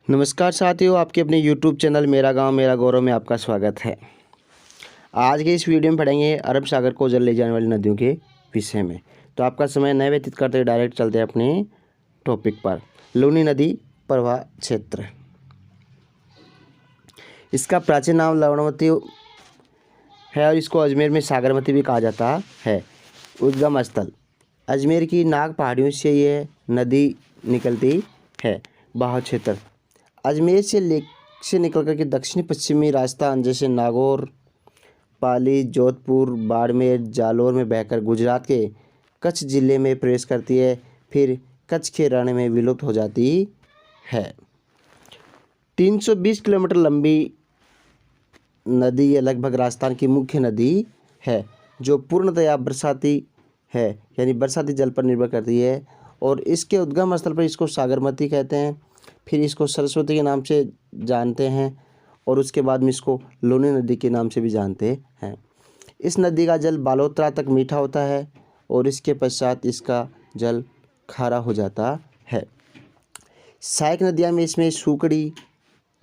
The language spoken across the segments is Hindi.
नमस्कार साथियों, आपके अपने YouTube चैनल मेरा गांव मेरा गौरव में आपका स्वागत है। आज के इस वीडियो में पढ़ेंगे अरब सागर को जल ले जाने वाली नदियों के विषय में। तो आपका समय न व्यतीत करते हुए डायरेक्ट चलते हैं अपने टॉपिक पर। लूनी नदी प्रवाह क्षेत्र। इसका प्राचीन नाम लवणवती है और इसको अजमेर में सागरमती भी कहा जाता है। उद्गम स्थल अजमेर की नाग पहाड़ियों से ये नदी निकलती है। बहाव क्षेत्र अजमेर से निकल कर के दक्षिणी पश्चिमी राजस्थान जैसे नागौर, पाली, जोधपुर, बाड़मेर, जालौर में बहकर गुजरात के कच्छ जिले में प्रवेश करती है, फिर कच्छ के रण में विलुप्त हो जाती है। 320 किलोमीटर लंबी नदी ये लगभग राजस्थान की मुख्य नदी है, जो पूर्णतया बरसाती है, यानी बरसाती जल पर निर्भर करती है। और इसके उद्गम स्थल पर इसको सागरमती कहते हैं, फिर इसको सरस्वती के नाम से जानते हैं और उसके बाद में इसको लूनी नदी के नाम से भी जानते हैं। इस नदी का जल बालोतरा तक मीठा होता है और इसके पश्चात इसका जल खारा हो जाता है। सहायक नदियाँ में इसमें सुकड़ी,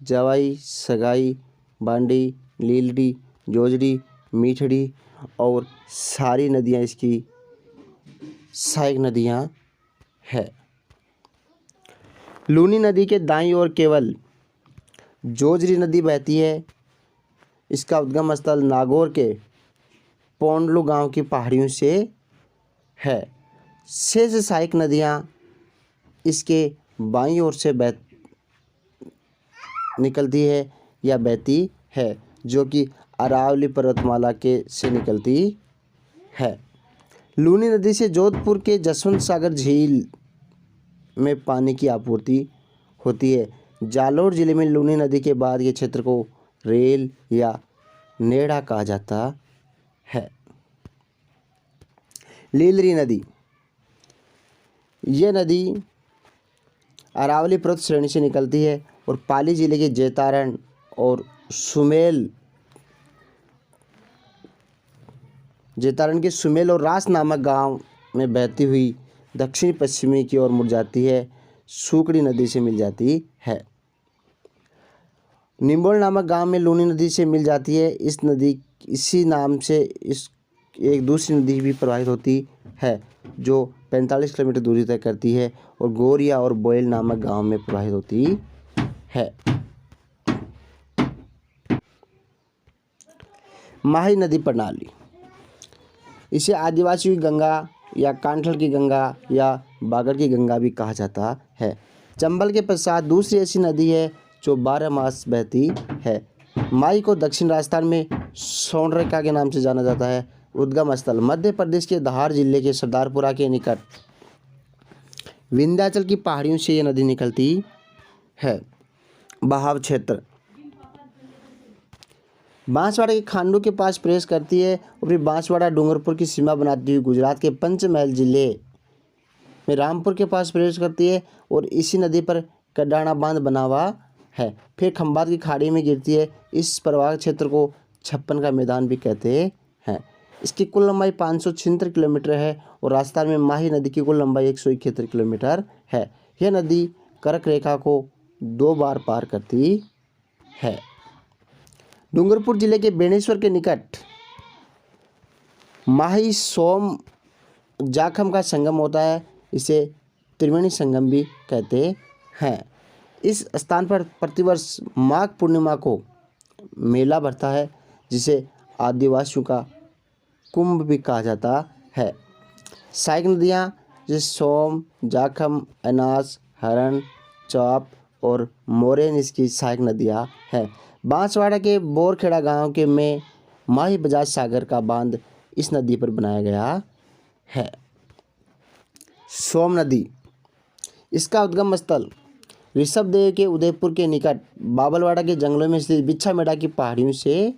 जवाई, सगाई, बांडी, लीलड़ी, जोजड़ी, मीठड़ी और सारी नदियाँ इसकी सहायक नदियाँ है। लूनी नदी के दाईं ओर केवल जोजरी नदी बहती है। इसका उद्गम स्थल नागौर के पोंडलू गांव की पहाड़ियों से है। शेष सहायक नदियां इसके बाईं ओर से निकलती है या बहती है, जो कि अरावली पर्वतमाला के से निकलती है। लूनी नदी से जोधपुर के जसवंत सागर झील में पानी की आपूर्ति होती है। जालौर जिले में लूनी नदी के बाद ये क्षेत्र को रेल या नेड़ा कहा जाता है। लीलरी नदी ये नदी अरावली पर्वत श्रेणी से निकलती है और पाली जिले के जैतारण और जैतारण के सुमेल और रास नामक गांव में बहती हुई दक्षिण पश्चिमी की ओर मुड़ जाती है। सुकड़ी नदी से मिल जाती है। निम्बोल नामक गांव में लूनी नदी से मिल जाती है। इस नदी इसी नाम से एक दूसरी नदी भी प्रवाहित होती है, जो 45 किलोमीटर दूरी तय करती है और गोरिया और बोयल नामक गांव में प्रवाहित होती है। माही नदी प्रणाली इसे आदिवासी की गंगा या कांठल की गंगा या बागड़ की गंगा भी कहा जाता है। चंबल के पश्चात दूसरी ऐसी नदी है जो 12 मास बहती है। माही को दक्षिण राजस्थान में सोनरेखा के नाम से जाना जाता है। उद्गम स्थल मध्य प्रदेश के धार जिले के सरदारपुरा के निकट विंध्याचल की पहाड़ियों से यह नदी निकलती है। बहाव क्षेत्र बांसवाड़ा के खांडू के पास प्रवेश करती है और फिर बांसवाड़ा डूंगरपुर की सीमा बनाती हुई गुजरात के पंचमहल जिले में रामपुर के पास प्रवेश करती है और इसी नदी पर कडाना बांध बना हुआ है। फिर खंभात की खाड़ी में गिरती है। इस प्रवाह क्षेत्र को 56 का मैदान भी कहते हैं। इसकी कुल लंबाई 576 किलोमीटर है और राजस्थान में माही नदी की कुल लंबाई 171 किलोमीटर है। यह नदी कर्क रेखा को 2 बार पार करती है। डूंगरपुर जिले के बेणेश्वर के निकट माही सोम जाखम का संगम होता है। इसे त्रिवेणी संगम भी कहते हैं। इस स्थान पर प्रतिवर्ष माघ पूर्णिमा को मेला भरता है, जिसे आदिवासियों का कुंभ भी कहा जाता है। सहायक नदियाँ जैसे सोम, जाखम, अनास, हरण, चौप और मोरेन इसकी सहायक नदियाँ हैं। बांसवाड़ा के बोरखेड़ा गांव के में माही बजाज सागर का बांध इस नदी पर बनाया गया है। सोम नदी इसका उद्गम स्थल ऋषभदेव के उदयपुर के निकट बाबलवाड़ा के जंगलों में स्थित बिच्छा मेढ़ा की पहाड़ियों से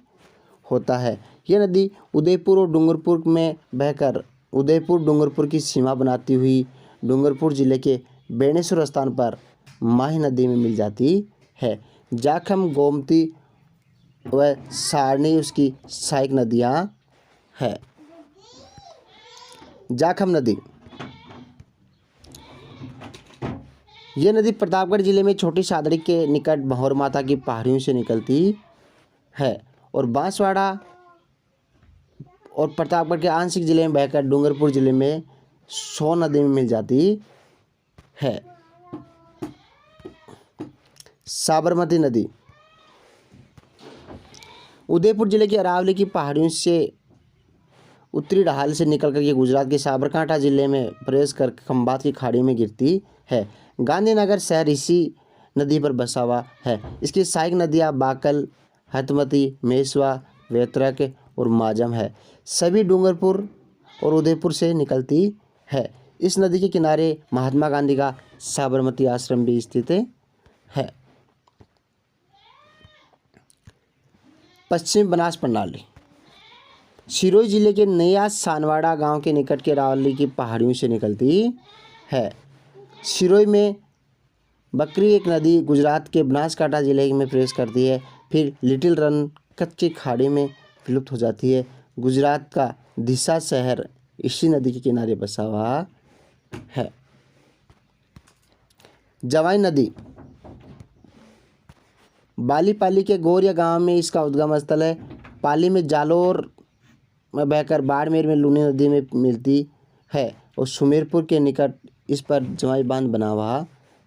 होता है। यह नदी उदयपुर और डूंगरपुर में बहकर उदयपुर डूंगरपुर की सीमा बनाती हुई डूंगरपुर जिले के बेणेश्वर स्थान पर माही नदी में मिल जाती है। जाखम, गोमती व सारणी उसकी सहायक नदियाँ हैं। जाखम नदी ये नदी प्रतापगढ़ जिले में छोटी सादड़ी के निकट भंवर माता की पहाड़ियों से निकलती है और बांसवाड़ा और प्रतापगढ़ के आंशिक जिले में बहकर डूंगरपुर जिले में सोन नदी में मिल जाती है। साबरमती नदी उदयपुर जिले की अरावली की पहाड़ियों से उत्तरी ढाल से निकलकर ये गुजरात के साबरकांठा जिले में प्रवेश कर खंभात की खाड़ी में गिरती है। गांधीनगर शहर इसी नदी पर बसा हुआ है। इसकी सहायक नदियाँ बाकल, हथमती, मेसवा, वेतरक और माजम है। सभी डूंगरपुर और उदयपुर से निकलती है। इस नदी के किनारे महात्मा गांधी का साबरमती आश्रम भी स्थित है। पश्चिम बनास प्रणाली सिरोही जिले के नया सानवाड़ा गांव के निकट के रावली की पहाड़ियों से निकलती है। सिरोही में बकरी एक नदी गुजरात के बनासकांठा जिले में प्रवेश करती है, फिर लिटिल रन कच्ची खाड़ी में विलुप्त हो जाती है। गुजरात का दिशा शहर इसी नदी के किनारे बसा हुआ है। जवाई नदी बालीपाली के गोरिया गांव में इसका उद्गम स्थल है। पाली में जालोर में बहकर बाड़मेर में लूनी नदी में मिलती है और सुमेरपुर के निकट इस पर जवाई बांध बना हुआ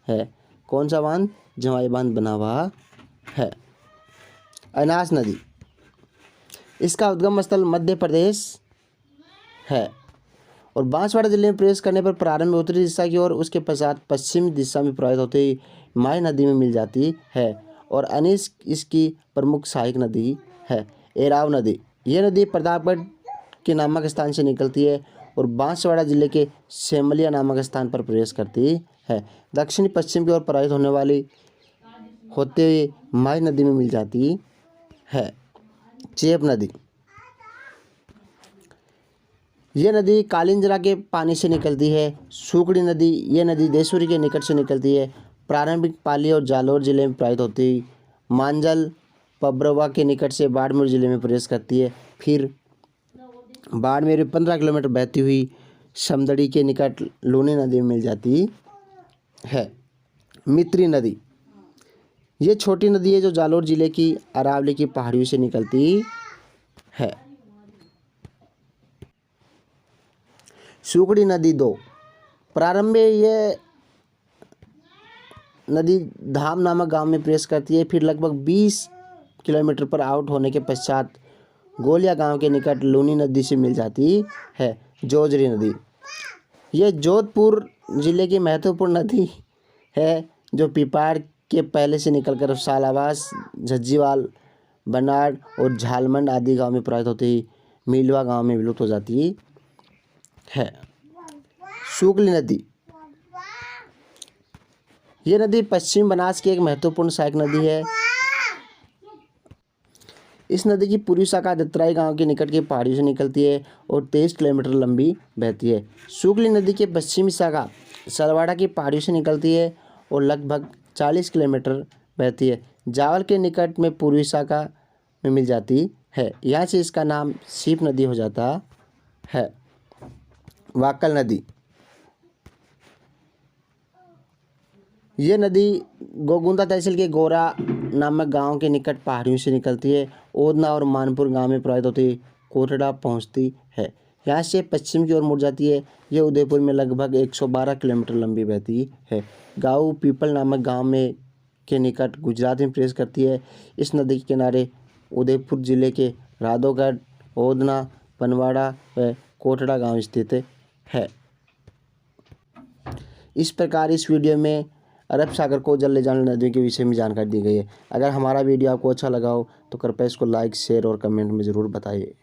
है। कौन सा बांध? जवाई बांध बना हुआ है। अनास नदी इसका उद्गम स्थल मध्य प्रदेश है और बांसवाड़ा जिले में प्रवेश करने पर प्रारंभ में उत्तरी दिशा की ओर, उसके पश्चात पश्चिमी दिशा में प्रवाहित होते ही माई नदी में मिल जाती है और अनीस इसकी प्रमुख सहायक नदी है। एराव नदी यह नदी प्रतापगढ़ के नामक स्थान से निकलती है और बांसवाड़ा जिले के सेमलिया नामक स्थान पर प्रवेश करती है। दक्षिणी पश्चिम की ओर प्रवाहित होने वाली होते हुए माई नदी में मिल जाती है। चेप नदी यह नदी कालिंजरा के पानी से निकलती है। सुकड़ी नदी यह नदी देसूरी के निकट से निकलती है। प्रारंभिक पाली और जालोर जिले में प्रवाहित होती हुई मांजल पबरवा के निकट से बाड़मेर जिले में प्रवेश करती है। फिर बाड़मेर में 15 किलोमीटर बहती हुई समदड़ी के निकट लूनी नदी में मिल जाती है। मित्री नदी ये छोटी नदी है जो जालोर जिले की अरावली की पहाड़ियों से निकलती है। सुकड़ी नदी 2 प्रारंभ में यह नदी धाम नामक गांव में प्रवेश करती है। फिर लगभग 20 किलोमीटर पर आउट होने के पश्चात गोलिया गांव के निकट लूनी नदी से मिल जाती है। जोजरी नदी यह जोधपुर जिले की महत्वपूर्ण नदी है जो पिपाड़ के पहले से निकलकर सालावास, झज्जीवाल, बनाड़ और झालमंड आदि गांव में प्रवाहित होती ही मीलवा गांव में विलुप्त हो जाती है। शुक्ल नदी यह नदी पश्चिम बनास की एक महत्वपूर्ण सहायक नदी है। इस नदी की पूर्वी शाखा दत्तराई गांव के निकट की पहाड़ियों से निकलती है और 23 किलोमीटर लंबी बहती है। शुक्ल नदी की पश्चिमी शाखा सरवाड़ा की पहाड़ियों से निकलती है और लगभग 40 किलोमीटर बहती है। जावल के निकट में पूर्वी शाखा में मिल जाती है। यहाँ से इसका नाम सीप नदी हो जाता है। वाकल नदी ये नदी गोगुंदा तहसील के गोरा नामक गांव के निकट पहाड़ियों से निकलती है। ओदना और मानपुर गांव में प्रवाहित होती कोटड़ा पहुंचती है। यहाँ से पश्चिम की ओर मुड़ जाती है। यह उदयपुर में लगभग 112 किलोमीटर लंबी बहती है। गाँव पीपल नामक गांव में के निकट गुजरात में प्रवेश करती है। इस नदी के किनारे उदयपुर जिले के राधोगढ़, ओदना, पनवाड़ा व कोटड़ा गांव स्थित है। इस प्रकार इस वीडियो में अरब सागर को जल ले जाने वाली नदियों के विषय में जानकारी दी गई है। अगर हमारा वीडियो आपको अच्छा लगा हो तो कृपया इसको लाइक, शेयर और कमेंट में ज़रूर बताइए।